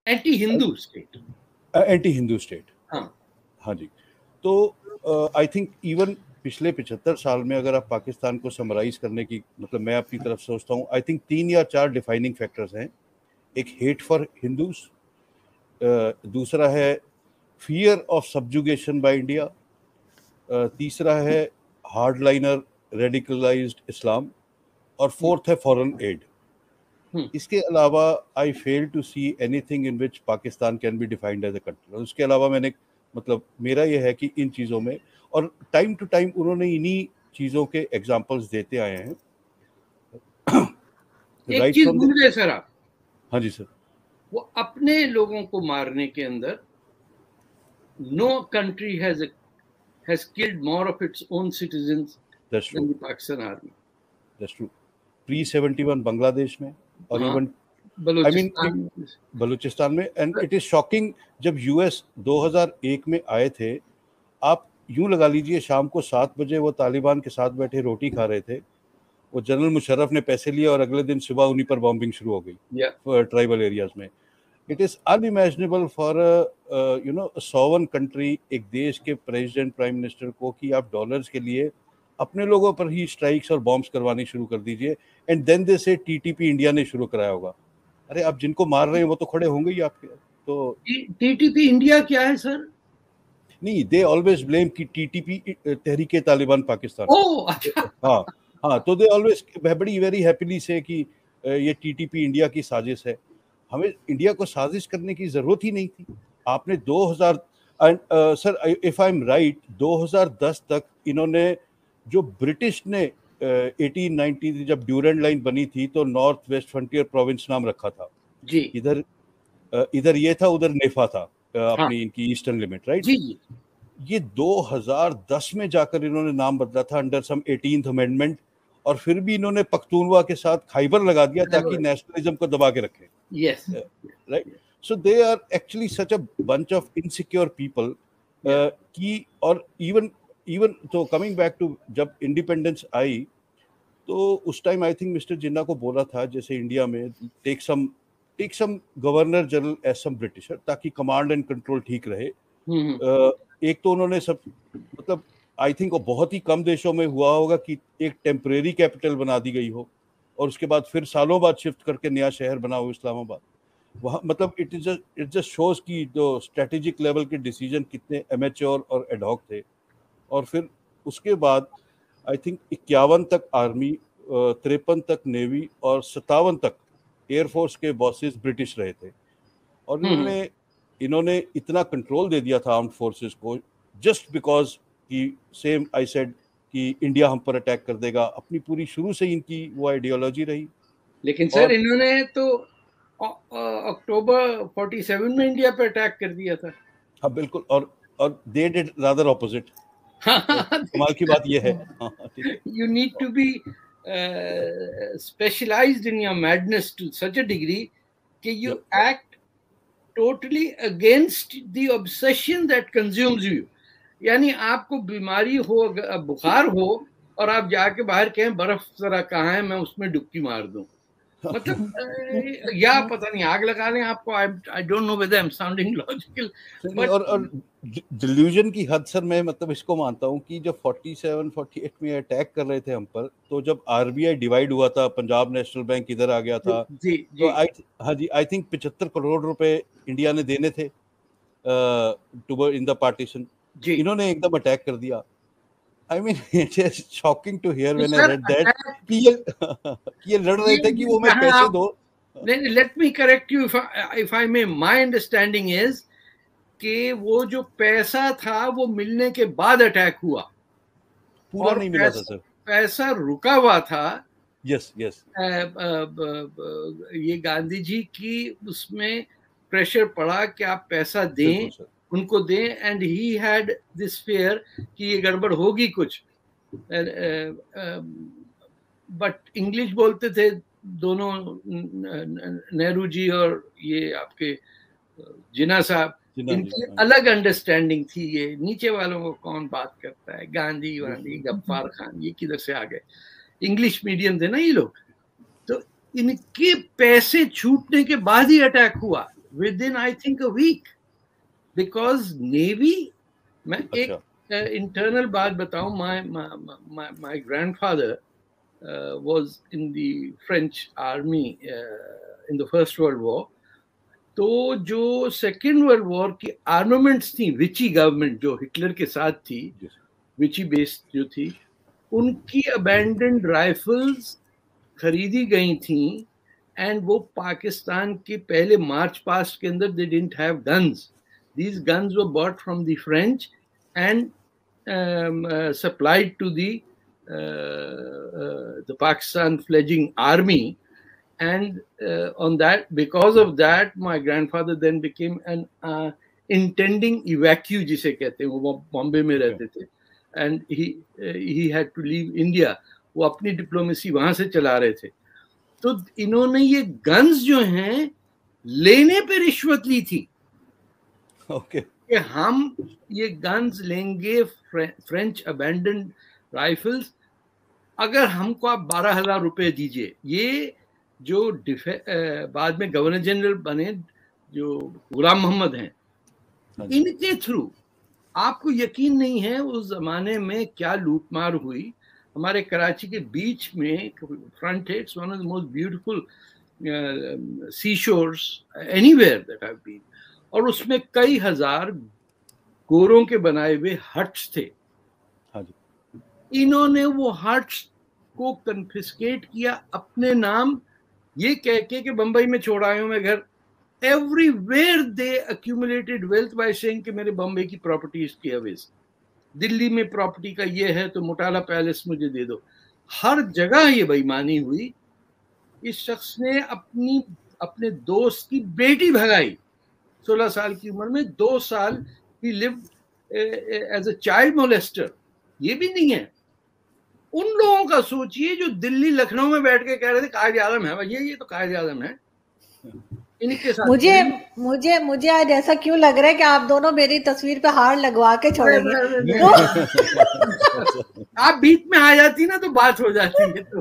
Anti Hindu state, anti Hindu state. हाँ हाँ जी। तो आई थिंक इवन पिछले 75 साल में अगर आप पाकिस्तान को समराइज करने की, मतलब मैं अपनी तरफ सोचता हूँ, आई थिंक 3 या 4 डिफाइनिंग फैक्टर्स हैं। एक हेट फॉर हिंदूज, दूसरा है fear of subjugation by India, तीसरा है हार्डलाइनर रेडिकलाइज्ड इस्लाम, और फोर्थ है फॉरेन एड। इसके अलावा I fail to see anything in which Pakistan can be defined as a country. उसके अलावा मैंने, मतलब मेरा ये है कि इन चीज़ों में, और टाइम टू टाइम उन्होंने इन्हीं चीज़ों के एग्जांपल्स देते आए हैं। एक चीज भूल गए सर आप। हाँ जी सर। वो अपने लोगों को मारने के अंदर, no country has killed more of its own citizens than the Pakistan army. That's true. Pre-71 Bangladesh में, और इवन बलूचिस्तान में, एंड इट इज शॉकिंग। जब यूएस 2001 में आए थे, आप यूं लगा लीजिए शाम को 7 बजे वो तालिबान के साथ बैठे रोटी खा रहे थे, वो जनरल मुशर्रफ ने पैसे लिए और अगले दिन सुबह उन्हीं पर बॉम्बिंग शुरू हो गई ट्राइबल एरियाज में। It is unimaginable for sovereign country, एक देश के प्रेसिडेंट प्राइम मिनिस्टर को, कि आप डॉलर्स के लिए अपने लोगों पर ही स्ट्राइक्स और बॉम्ब्स करवानी शुरू कर दीजिए, एंड देन दे से टीटीपी इंडिया ने शुरू कराया होगा। अरे आप जिनको मार रहे हैं वो तो खड़े होंगे ही आपके। तो टीटीपी इंडिया क्या है सर? नहीं, दे ऑलवेज ब्लेम कि टीटीपी तहरीके तालिबान पाकिस्तान। ओह अच्छा। हाँ हाँ, तो दे ऑलवेज बड़ी वेरी हैप्पीली से कि ये टीटीपी इंडिया की साजिश है। हमें इंडिया को साजिश करने की जरूरत ही नहीं थी। आपने 2000 sir if I am right 2010 तक इन्होंने, जो ब्रिटिश ने 1890 जब ड्यूरेंट लाइन बनी थी तो नॉर्थ वेस्ट फ्रंटियर प्रोविंस नाम रखा था जी। इधर ये था, उधर नेफा था, अपनी इनकी ईस्टर्न लिमिट, राइट जी। ये 2010 में जाकर इन्होंने नाम बदला था अंडर सम 18th अमेंडमेंट, और फिर भी इन्होंने पख्तूनवा के साथ खैबर लगा दिया ताकि नेशनलिज्म को दबा के रखें। Yes, right. So they are actually such a bunch of insecure people की। और इवन तो कमिंग बैक टू, जब इंडिपेंडेंस आई तो उस time I think mister Jinnah को बोला था, जैसे इंडिया में take some governor general as some Britisher, ताकि कमांड एंड कंट्रोल ठीक रहे। एक तो उन्होंने सब, मतलब आई थिंक वो बहुत ही कम देशों में हुआ होगा कि एक टेम्परेरी कैपिटल बना दी गई हो और उसके बाद फिर सालों बाद शिफ्ट करके नया शहर बना हो इस्लामाबाद। वहाँ मतलब इट जस्ट शोज कि जो स्ट्रेटेजिक लेवल के डिसीजन कितने एमेच्योर और एडहॉक थे। और फिर उसके बाद आई थिंक 51 तक आर्मी, 53 तक नेवी और 57 तक एयरफोर्स के बॉसेस ब्रिटिश रहे थे। और इन्होंने इतना कंट्रोल दे दिया था आर्म्ड फोर्सेस को, जस्ट बिकॉज कि सेम आई सेड कि इंडिया हम पर अटैक कर देगा। अपनी पूरी शुरू से इनकी वो आइडियोलॉजी रही। लेकिन सर इन्होंने तो अक्टूबर 47 में इंडिया पे अटैक कर दिया था। हाँ बिल्कुल, और दे डिड रादर ऑपोजिट। कमाल की बात ये है। You need to be specialised in your madness to such a degree कि you act totally against the obsession that consumes you. यानी आपको बीमारी हो, बुखार हो, और आप जाके बाहर कहें बर्फ जरा कहाँ है, मैं उसमें डुबकी मार दूं, मतलब या पता नहीं आग लगा लें आपको। I don't know whether I am sounding logical, but और डिल्यूजन की हद सर, मैं मतलब इसको मानता हूँ कि जब 47-48 में अटैक कर रहे थे हम पर, तो जब आरबीआई डिवाइड हुआ था, पंजाब नेशनल बैंक इधर आ गया था, जी, जी, तो आई थिंक 75 करोड़ रुपए इंडिया ने देने थे इन द पार्टीशन। इन्होंने एकदम अटैक कर दिया। I mean, it is shocking to hear when I read that कि ये लड़ रहे थे कि वो मैं पैसे दो। Let me correct you if I may. My understanding is कि वो जो पैसा था वो मिलने के बाद अटैक हुआ, पूरा नहीं मिला था सर, पैसा रुका हुआ था। Yes yes. ये गांधी जी की उसमें प्रेशर पड़ा कि आप पैसा दें, उनको दें, and he had this fair कि ये गड़बड़ होगी कुछ। बट इंग्लिश बोलते थे दोनों, नेहरू जी और ये आपके जिन्ना साहब, इनकी अलग अंडरस्टैंडिंग थी। ये नीचे वालों को कौन बात करता है, गांधी वांधी गफ्फार खान ये किधर से आ गए, इंग्लिश मीडियम थे ना ये लोग। तो इनके पैसे छूटने के बाद ही अटैक हुआ, within I think a week, because Navy, मैं एक internal बात बताऊं, my grandfather was in the French army in the First World War. तो जो सेकेंड वर्ल्ड वॉर की आर्मामेंट्स थी, विची गवर्नमेंट जो हिटलर के साथ थी, विची बेस्ड जो थी, उनकी अबैंडन्ड राइफल्स खरीदी गई थी, एंड वो पाकिस्तान के पहले मार्च पास्ट के अंदर they didn't have guns. These guns were bought from the French and supplied to the Pakistan fledgling army. And on that, because of that, my grandfather then became an intending evacuee, जिसे कहते हैं, वो बॉम्बे में रहते थे, and he had to leave India. वो अपनी diplomacy वहां से चला रहे थे. तो इन्होंने ये गन्स जो हैं लेने पे रिश्वत ली थी. ओके कि हम ये गन्स लेंगे, फ्रेंच अबैंडन्ड राइफल्स, अगर हमको आप 12,000 रुपए दीजिए. ये जो बाद में गवर्नर जनरल बने जो गुलाम मोहम्मद हैं, इनके थ्रू, आपको यकीन नहीं है उस जमाने में क्या लूटमार हुई. हमारे कराची के बीच में फ्रंट है, it's one of the most beautiful sea shores anywhere that I have been, और उसमें कई हजार गोरों के बनाए हुए हट्स थे. इन्होंने वो हट्स को कन्फिस्केट किया अपने नाम, ये कह के कि बंबई में छोड़ आया हूं मैं घर. Everywhere they accumulated wealth by saying कि मेरे बंबई की प्रॉपर्टी इसकी अवेज, दिल्ली में प्रॉपर्टी का ये है तो मुटाला पैलेस मुझे दे दो. हर जगह ये बेईमानी हुई. इस शख्स ने अपने दोस्त की बेटी भगाई 16 साल की उम्र में. 2 साल ही lived as a child molester. ये भी नहीं है. उन लोगों का सोचिए जो दिल्ली लखनऊ में बैठ के कह रहे थे कायदे आज़म है, ये तो कायदे आज़म है. इनके साथ मुझे आज ऐसा क्यों लग रहा है कि आप दोनों मेरी तस्वीर पे हार लगवा के छोड़ेंगे. आप बीच में आ जाती ना तो बात हो जाती है. तो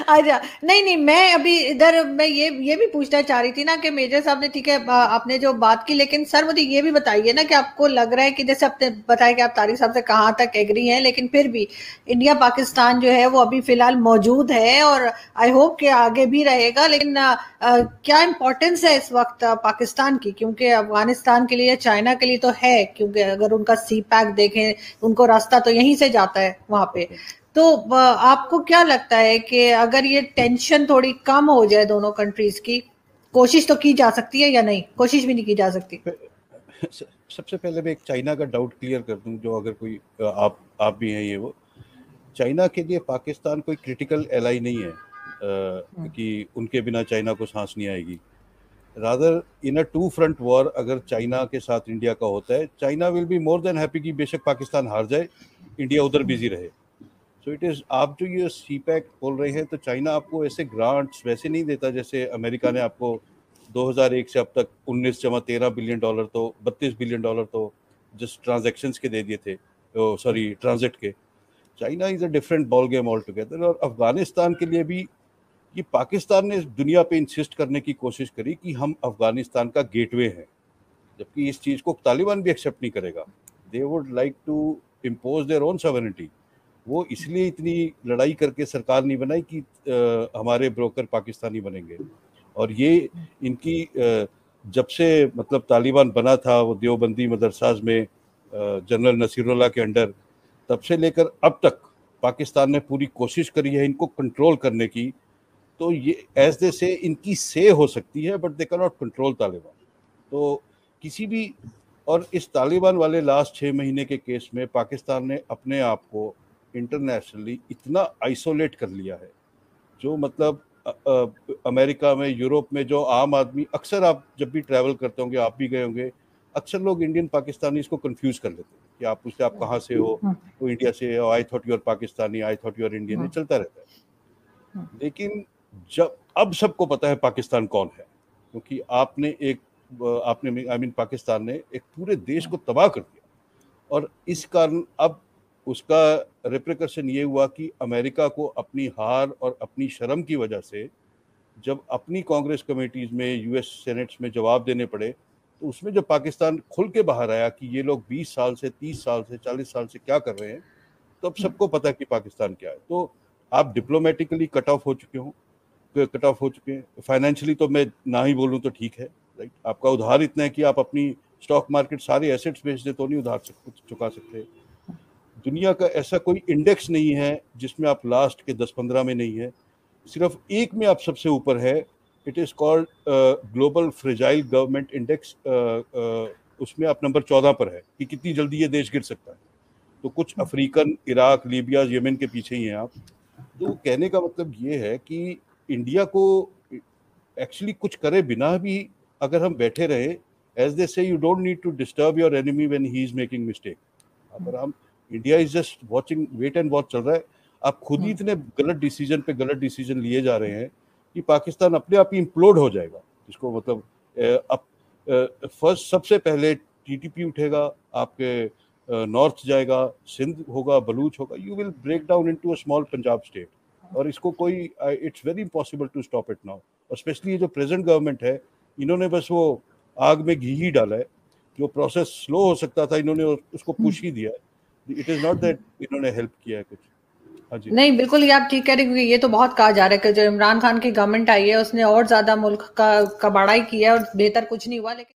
अच्छा, नहीं, मैं अभी इधर मैं ये भी पूछना चाह रही थी ना कि मेजर साहब ने, ठीक है आपने जो बात की, लेकिन सर मुझे ये भी बताइए ना कि आपको लग रहा है कि जैसे आपने बताया कि आप तारिक साहब से कहाँ तक एग्री हैं, लेकिन फिर भी इंडिया पाकिस्तान जो है वो अभी फिलहाल मौजूद है और आई होप कि आगे भी रहेगा. लेकिन क्या इम्पोर्टेंस है इस वक्त पाकिस्तान की, क्योंकि अफगानिस्तान के लिए, चाइना के लिए तो है, क्योंकि अगर उनका सी पैक देखें, उनको रास्ता तो यहीं से जाता है वहां पे. तो आपको क्या लगता है कि अगर ये टेंशन थोड़ी कम हो जाए दोनों कंट्रीज की, कोशिश तो की जा सकती है या नहीं, कोशिश भी नहीं की जा सकती? सबसे पहले मैं एक चाइना का डाउट क्लियर कर दूं, जो अगर कोई आप भी हैं, ये वो चाइना के लिए पाकिस्तान कोई क्रिटिकल एलाई नहीं है कि उनके बिना चाइना को सांस नहीं आएगी. रादर इन अ 2 फ्रंट वॉर अगर चाइना के साथ इंडिया का होता है, China will be more than happy कि बेशक पाकिस्तान हार जाए, इंडिया उधर बिजी रहे. सो इट इज़, आप जो ये सी पैक बोल रहे हैं, तो चाइना आपको ऐसे ग्रांट्स वैसे नहीं देता जैसे अमेरिका ने आपको 2001 से अब तक 19 जमा $13 बिलियन तो $32 बिलियन तो जस्ट ट्रांजैक्शंस के दे दिए थे, सॉरी ट्रांजिट के. China is a different ball game all together. और अफगानिस्तान के लिए भी कि पाकिस्तान ने दुनिया पे इंसिस्ट करने की कोशिश करी कि हम अफगानिस्तान का गेटवे हैं, जबकि इस चीज़ को तालिबान भी एक्सेप्ट नहीं करेगा. They would like to impose their own sovereignty. वो इसलिए इतनी लड़ाई करके सरकार नहीं बनाई कि हमारे ब्रोकर पाकिस्तानी बनेंगे. और ये इनकी जब से मतलब तालिबान बना था, वो देवबंदी मदरसाज में जनरल नसीरुल्लाह के अंडर, तब से लेकर अब तक पाकिस्तान ने पूरी कोशिश करी है इनको कंट्रोल करने की. तो ये एज दे से इनकी से हो सकती है, but they can not control Taliban. तो किसी भी, और इस तालिबान वाले लास्ट 6 महीने के केस में पाकिस्तान ने अपने आप को इंटरनेशनली इतना आइसोलेट कर लिया है, जो मतलब अमेरिका में, यूरोप में जो आम आदमी, अक्सर आप जब भी ट्रैवल करते होंगे, आप भी गए होंगे, अक्सर लोग इंडियन पाकिस्तानी इसको कंफ्यूज कर लेते हैं कि आप पूछते आप कहाँ से हो, तो इंडिया से हो, I thought you are Pakistani, I thought you are Indian, ये चलता रहता है. लेकिन जब अब सबको पता है पाकिस्तान कौन है, क्योंकि पाकिस्तान ने एक पूरे देश को तबाह कर दिया. और इस कारण अब उसका रिप्रिकॉशन ये हुआ कि अमेरिका को अपनी हार और अपनी शर्म की वजह से जब अपनी कांग्रेस कमेटीज में, यूएस सेनेट्स में जवाब देने पड़े, तो उसमें जब पाकिस्तान खुल के बाहर आया कि ये लोग 20 साल से, 30 साल से, 40 साल से क्या कर रहे हैं, तो अब सबको पता कि पाकिस्तान क्या है। तो आप डिप्लोमेटिकली कट ऑफ हो चुके हैं, फाइनेंशियली तो मैं ना ही बोलूं तो ठीक है, राइट। आपका उधार इतना है कि आप अपनी स्टॉक मार्केट सारे एसेट्स बेच दे तो नहीं उधार चुका सकते। दुनिया का ऐसा कोई इंडेक्स नहीं है जिसमें आप लास्ट के 10-15 में नहीं है, सिर्फ एक में आप सबसे ऊपर है। It is called global fragile government index. उसमें आप नंबर 14 पर है कि कितनी जल्दी ये देश गिर सकता है। तो कुछ अफ्रीकन, इराक, लीबिया, यमन के पीछे ही हैं आप। तो कहने का मतलब ये है कि इंडिया को एक्चुअली कुछ करे बिना भी अगर हम बैठे रहे, as they say, you don't need to disturb your enemy when he is making mistake. अगर हम, India is just watching, wait and watch चल रहा है। आप खुद ही इतने गलत डिसीजन लिए जा रहे हैं कि पाकिस्तान अपने आप ही इम्प्लोड हो जाएगा। इसको मतलब अब फर्स्ट सबसे पहले टीटीपी उठेगा, आपके नॉर्थ जाएगा, सिंध होगा, बलूच होगा, you will break down into a small Punjab state. और इसको कोई, it's very impossible to stop it now. और स्पेशली ये जो प्रेजेंट गवर्नमेंट है, इन्होंने बस वो आग में घी ही डाला है। जो प्रोसेस स्लो हो सकता था, इन्होंने उसको पुश ही दिया है। इट इज नॉट दैट इन्होंने हेल्प किया है कुछ। हाँ जी, नहीं बिल्कुल, ये आप ठीक कह रहे हैं, क्योंकि ये तो बहुत कहा जा रहा है कि जो इमरान खान की गवर्नमेंट आई है उसने और ज्यादा मुल्क का कबाड़ा ही किया और बेहतर कुछ नहीं हुआ। लेकिन